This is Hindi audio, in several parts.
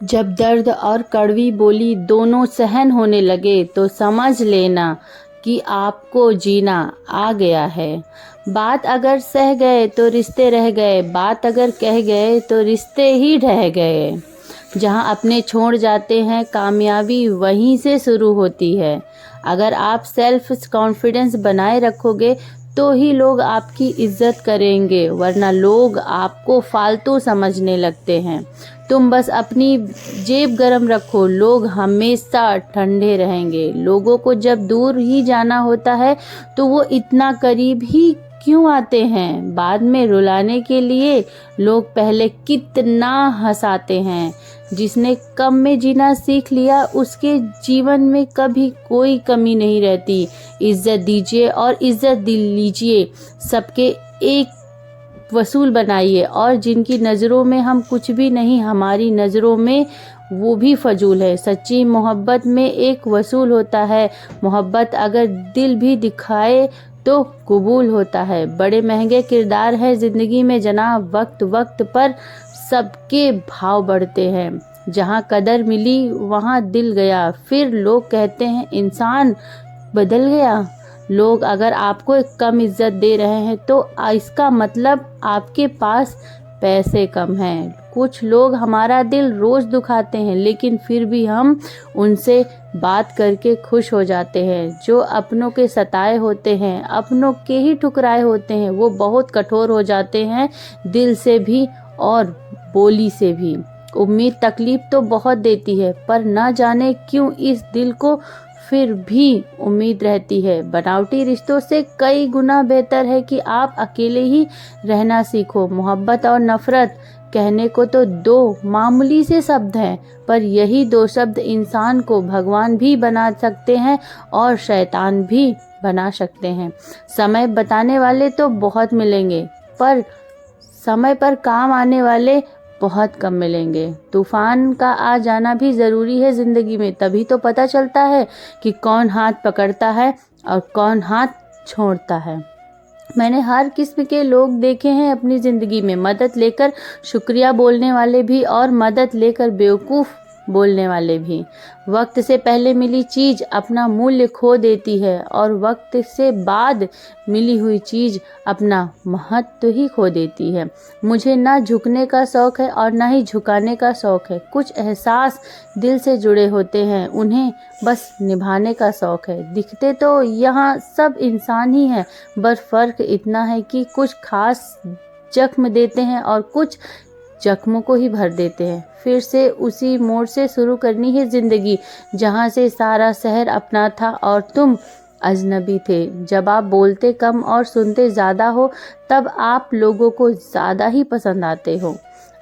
जब दर्द और कड़वी बोली दोनों सहन होने लगे तो समझ लेना कि आपको जीना आ गया है। बात अगर सह गए तो रिश्ते रह गए, बात अगर कह गए तो रिश्ते ही ढह गए। जहाँ अपने छोड़ जाते हैं कामयाबी वहीं से शुरू होती है। अगर आप सेल्फ कॉन्फिडेंस बनाए रखोगे तो ही लोग आपकी इज्जत करेंगे, वरना लोग आपको फालतू समझने लगते हैं। तुम बस अपनी जेब गरम रखो, लोग हमेशा ठंडे रहेंगे। लोगों को जब दूर ही जाना होता है तो वो इतना करीब ही क्यों आते हैं? बाद में रुलाने के लिए लोग पहले कितना हंसाते हैं। जिसने कम में जीना सीख लिया उसके जीवन में कभी कोई कमी नहीं रहती। इज्जत दीजिए और इज्जत लीजिए, सबके एक वसूल बनाइए। और जिनकी नज़रों में हम कुछ भी नहीं, हमारी नज़रों में वो भी फजूल है। सच्ची मोहब्बत में एक वसूल होता है। मोहब्बत अगर दिल भी दिखाए तो कबूल होता है। बड़े महंगे किरदार है ज़िंदगी में जनाब, वक्त वक्त पर सबके भाव बढ़ते हैं। जहाँ कदर मिली वहाँ दिल गया, फिर लोग कहते हैं इंसान बदल गया। लोग अगर आपको एक कम इज्जत दे रहे हैं तो इसका मतलब आपके पास पैसे कम हैं। कुछ लोग हमारा दिल रोज दुखाते हैं लेकिन फिर भी हम उनसे बात करके खुश हो जाते हैं। जो अपनों के सताए होते हैं, अपनों के ही ठुकराए होते हैं, वो बहुत कठोर हो जाते हैं, दिल से भी और बोली से भी। उम्मीद तकलीफ तो बहुत देती है, पर ना जाने क्यों इस दिल को फिर भी उम्मीद रहती है। बनावटी रिश्तों से कई गुना बेहतर है कि आप अकेले ही रहना सीखो। मोहब्बत और नफरत कहने को तो दो मामूली से शब्द हैं, पर यही दो शब्द इंसान को भगवान भी बना सकते हैं और शैतान भी बना सकते हैं। समय बताने वाले तो बहुत मिलेंगे, पर समय पर काम आने वाले बहुत कम मिलेंगे। तूफान का आ जाना भी ज़रूरी है ज़िंदगी में, तभी तो पता चलता है कि कौन हाथ पकड़ता है और कौन हाथ छोड़ता है। मैंने हर किस्म के लोग देखे हैं अपनी ज़िंदगी में, मदद लेकर शुक्रिया बोलने वाले भी और मदद लेकर बेवकूफ़ बोलने वाले भी। वक्त से पहले मिली चीज़ अपना मूल्य खो देती है और वक्त से बाद मिली हुई चीज़ अपना महत्व ही खो देती है। मुझे ना झुकने का शौक़ है और ना ही झुकाने का शौक़ है। कुछ एहसास दिल से जुड़े होते हैं, उन्हें बस निभाने का शौक़ है। दिखते तो यहाँ सब इंसान ही हैं, बस फ़र्क इतना है कि कुछ खास जख्म देते हैं और कुछ जख्मों को ही भर देते हैं। फिर से उसी मोड़ से शुरू करनी है ज़िंदगी जहाँ से सारा शहर अपना था और तुम अजनबी थे। जब आप बोलते कम और सुनते ज़्यादा हो तब आप लोगों को ज़्यादा ही पसंद आते हो।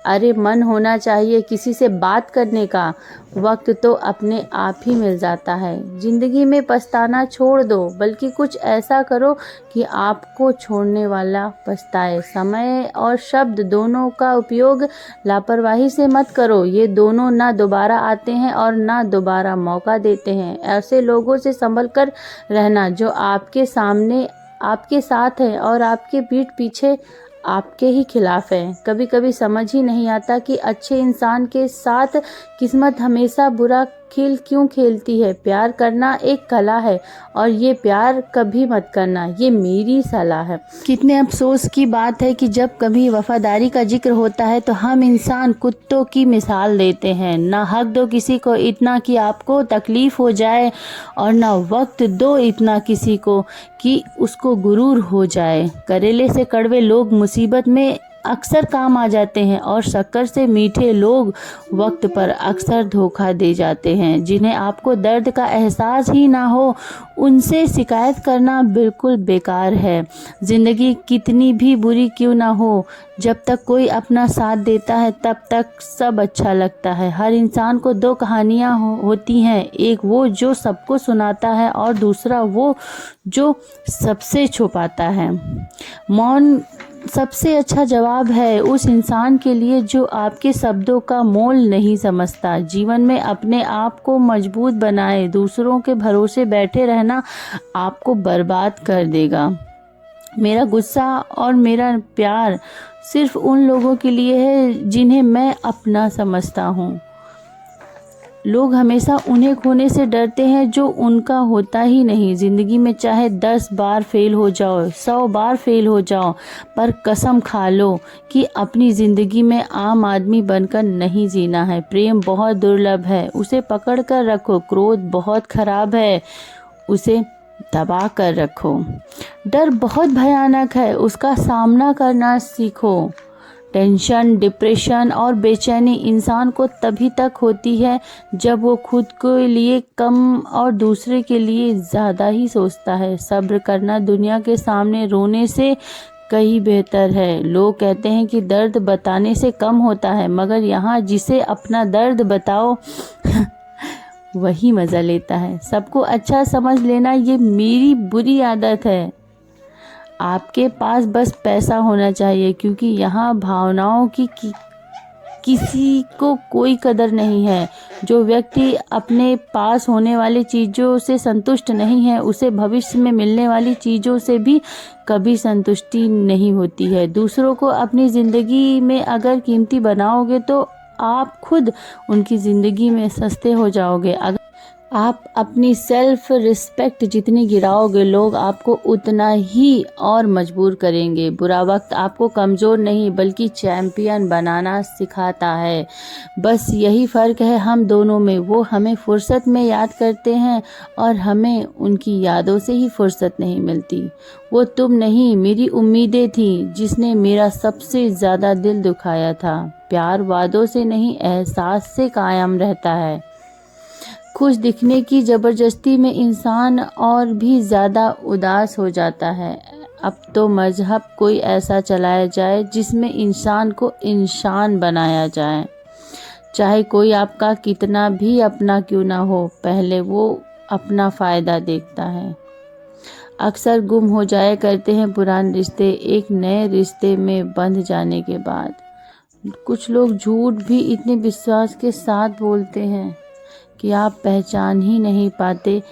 अरे मन होना चाहिए किसी से बात करने का, वक्त तो अपने आप ही मिल जाता है। ज़िंदगी में पछताना छोड़ दो, बल्कि कुछ ऐसा करो कि आपको छोड़ने वाला पछताए। समय और शब्द दोनों का उपयोग लापरवाही से मत करो, ये दोनों ना दोबारा आते हैं और ना दोबारा मौका देते हैं। ऐसे लोगों से संभल कर रहना जो आपके सामने आपके साथ हैं और आपके पीठ पीछे आपके ही खिलाफ है। कभी कभी समझ ही नहीं आता कि अच्छे इंसान के साथ किस्मत हमेशा बुरा खेल क्यों खेलती है। प्यार करना एक कला है और ये प्यार कभी मत करना, ये मेरी सलाह है। कितने अफसोस की बात है कि जब कभी वफादारी का जिक्र होता है तो हम इंसान कुत्तों की मिसाल देते हैं। ना हक दो किसी को इतना कि आपको तकलीफ हो जाए और ना वक्त दो इतना किसी को कि उसको गुरूर हो जाए। करेले से कड़वे लोग मुसीबत में अक्सर काम आ जाते हैं और शक्कर से मीठे लोग वक्त पर अक्सर धोखा दे जाते हैं। जिन्हें आपको दर्द का एहसास ही ना हो उनसे शिकायत करना बिल्कुल बेकार है। ज़िंदगी कितनी भी बुरी क्यों ना हो, जब तक कोई अपना साथ देता है तब तक सब अच्छा लगता है। हर इंसान को दो कहानियाँ होती हैं, एक वो जो सबको सुनाता है और दूसरा वो जो सबसे छुपाता है। मौन सबसे अच्छा जवाब है उस इंसान के लिए जो आपके शब्दों का मोल नहीं समझता। जीवन में अपने आप को मजबूत बनाए, दूसरों के भरोसे बैठे रहना आपको बर्बाद कर देगा। मेरा गुस्सा और मेरा प्यार सिर्फ उन लोगों के लिए है जिन्हें मैं अपना समझता हूँ। लोग हमेशा उन्हें खोने से डरते हैं जो उनका होता ही नहीं। ज़िंदगी में चाहे 10 बार फेल हो जाओ, 100 बार फेल हो जाओ, पर कसम खा लो कि अपनी ज़िंदगी में आम आदमी बनकर नहीं जीना है। प्रेम बहुत दुर्लभ है, उसे पकड़ कर रखो। क्रोध बहुत खराब है, उसे दबा कर रखो। डर बहुत भयानक है, उसका सामना करना सीखो। टेंशन, डिप्रेशन और बेचैनी इंसान को तभी तक होती है जब वो खुद के लिए कम और दूसरे के लिए ज़्यादा ही सोचता है। सब्र करना दुनिया के सामने रोने से कहीं बेहतर है। लोग कहते हैं कि दर्द बताने से कम होता है, मगर यहाँ जिसे अपना दर्द बताओ वही मज़ा लेता है। सबको अच्छा समझ लेना ये मेरी बुरी आदत है। आपके पास बस पैसा होना चाहिए, क्योंकि यहाँ भावनाओं की किसी को कोई कदर नहीं है। जो व्यक्ति अपने पास होने वाली चीज़ों से संतुष्ट नहीं है, उसे भविष्य में मिलने वाली चीज़ों से भी कभी संतुष्टि नहीं होती है। दूसरों को अपनी ज़िंदगी में अगर कीमती बनाओगे तो आप खुद उनकी ज़िंदगी में सस्ते हो जाओगे। अगर आप अपनी सेल्फ रिस्पेक्ट जितनी गिराओगे, लोग आपको उतना ही और मजबूर करेंगे। बुरा वक्त आपको कमज़ोर नहीं बल्कि चैम्पियन बनाना सिखाता है। बस यही फ़र्क है हम दोनों में। वो हमें फुर्सत में याद करते हैं और हमें उनकी यादों से ही फुर्सत नहीं मिलती। वो तुम नहीं, मेरी उम्मीदें थी जिसने मेरा सबसे ज़्यादा दिल दुखाया था। प्यार वादों से नहीं, एहसास से कायम रहता है। खुश दिखने की ज़बरदस्ती में इंसान और भी ज़्यादा उदास हो जाता है। अब तो मजहब कोई ऐसा चलाया जाए जिसमें इंसान को इंसान बनाया जाए। चाहे कोई आपका कितना भी अपना क्यों ना हो, पहले वो अपना फ़ायदा देखता है। अक्सर गुम हो जाया करते हैं पुराने रिश्ते एक नए रिश्ते में बंध जाने के बाद। कुछ लोग झूठ भी इतने विश्वास के साथ बोलते हैं कि आप पहचान ही नहीं पाते